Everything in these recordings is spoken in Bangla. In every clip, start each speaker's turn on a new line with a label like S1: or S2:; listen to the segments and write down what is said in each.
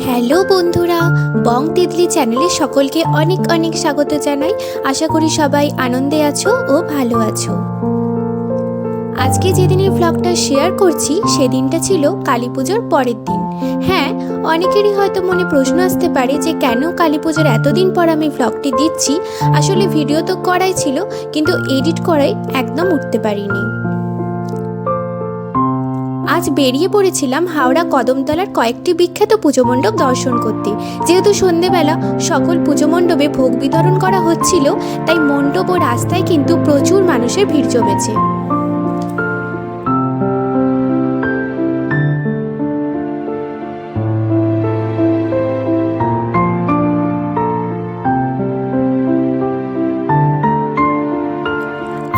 S1: হ্যালো বন্ধুরা, বং তিতলি চ্যানেলে সকলকে অনেক অনেক স্বাগত জানাই। আশা করি সবাই আনন্দে আছো ও ভালো আছো। আজকে যেদিনের ব্লগটা শেয়ার করছি সেদিনটা ছিল কালী পুজোর পরের দিন। হ্যাঁ, অনেকেরই হয়তো মনে প্রশ্ন আসতে পারে যে কেন কালী পুজোর এতদিন পর আমি ব্লগটি দিচ্ছি। আসলে ভিডিও তো করাই ছিল, কিন্তু এডিট করাই একদম উঠতে পারিনি। আজ বেরিয়ে পড়েছিলাম হাওড়া কদমতলার কয়েকটি বিখ্যাত পুজো মণ্ডপ দর্শন করতে। যেহেতু সন্ধেবেলা সকল পুজো মণ্ডপে ভোগ বিতরণ করা হচ্ছিল, তাই মণ্ডপ ও রাস্তায় কিন্তু প্রচুর মানুষের ভিড় জমেছে।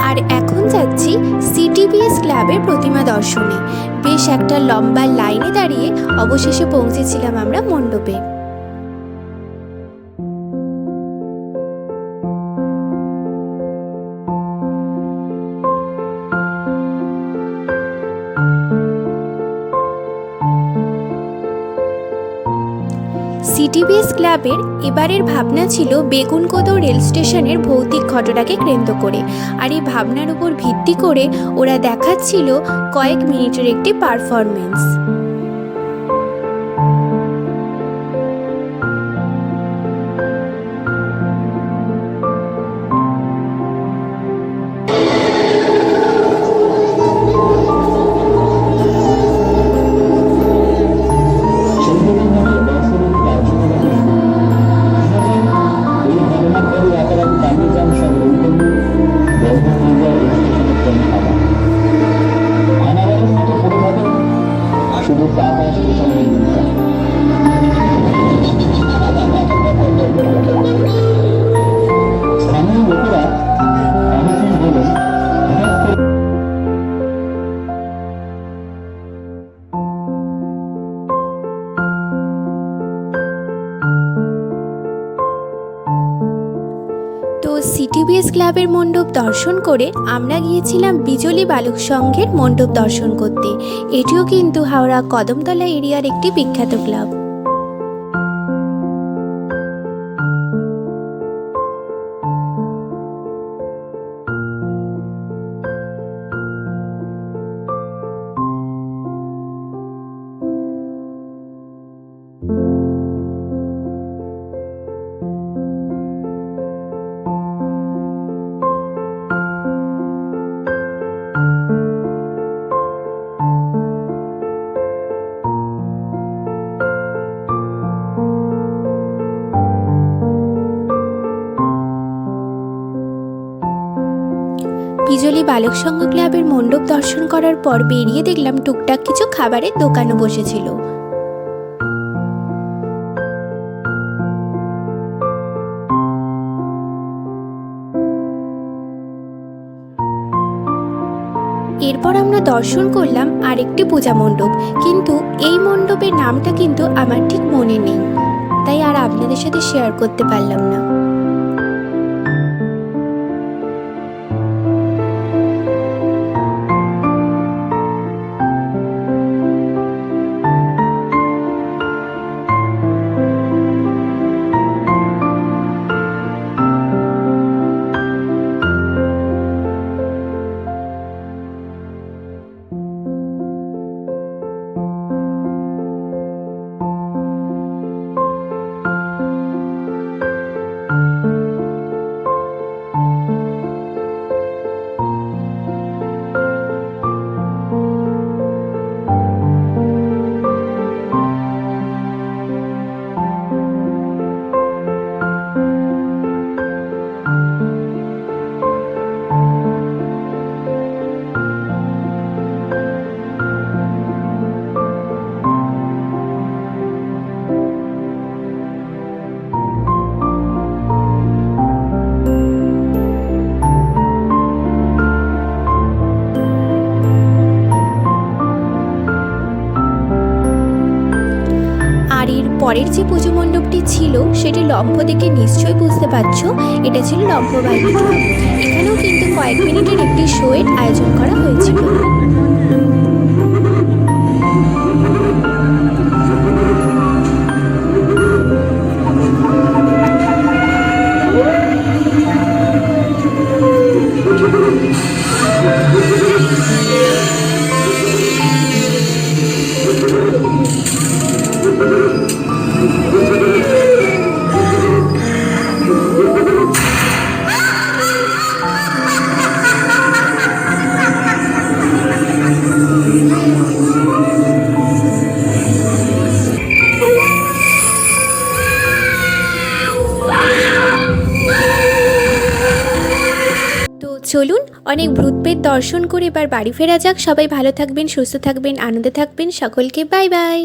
S1: আর এখন যাচ্ছি সিটিবিএস ক্লাবের প্রতিমা দর্শনে। বেশ একটা লম্বা লাইনে দাঁড়িয়ে অবশেষে পৌঁছেছিলাম আমরা মণ্ডপে। সিটিবিএস ক্লাবের এবারের ভাবনা ছিল বেগুনকোদো রেল স্টেশনের ভৌতিক ঘটনাকে কেন্দ্র করে, আর এই ভাবনার উপর ভিত্তি করে ওরা দেখাচ্ছিল কয়েক মিনিটের একটি পারফরমেন্স। তো সিটিবিএস ক্লাবের মণ্ডপ দর্শন করে আমরা গিয়েছিলাম বিজলি বালক সংঘের মণ্ডপ দর্শন করতে। এটিও কিন্তু হাওড়া কদমতলা এরিয়ার একটি বিখ্যাত ক্লাব। বিজলি বালক সংঘ ক্লাবের মণ্ডপ দর্শন করার পর বেরিয়ে দেখলাম টুকটাক কিছু খাবারের দোকানও বসেছিল। এরপর আমরা দর্শন করলাম আরেকটি পূজা মণ্ডপ, কিন্তু এই মণ্ডপের নামটা কিন্তু আমার ঠিক মনে নেই, তাই আর আপনাদের সাথে শেয়ার করতে পারলাম না। পরের যে পুজো মণ্ডপটি ছিল সেটি লম্ফ দেখে নিশ্চয়ই বুঝতে পারছো, এটা ছিল লম্ফ বাহিনী ক্লাব। এখানেও কিন্তু কয়েক মিনিটের একটি শোয়ের আয়োজন করা হয়েছিল। চলুন অনেক ভূতপ্রেত দর্শন করে এবার বাড়ি ফেরা যাক। সবাই ভালো থাকবেন, সুস্থ থাকবেন, আনন্দে থাকবেন। সকলকে বাই বাই।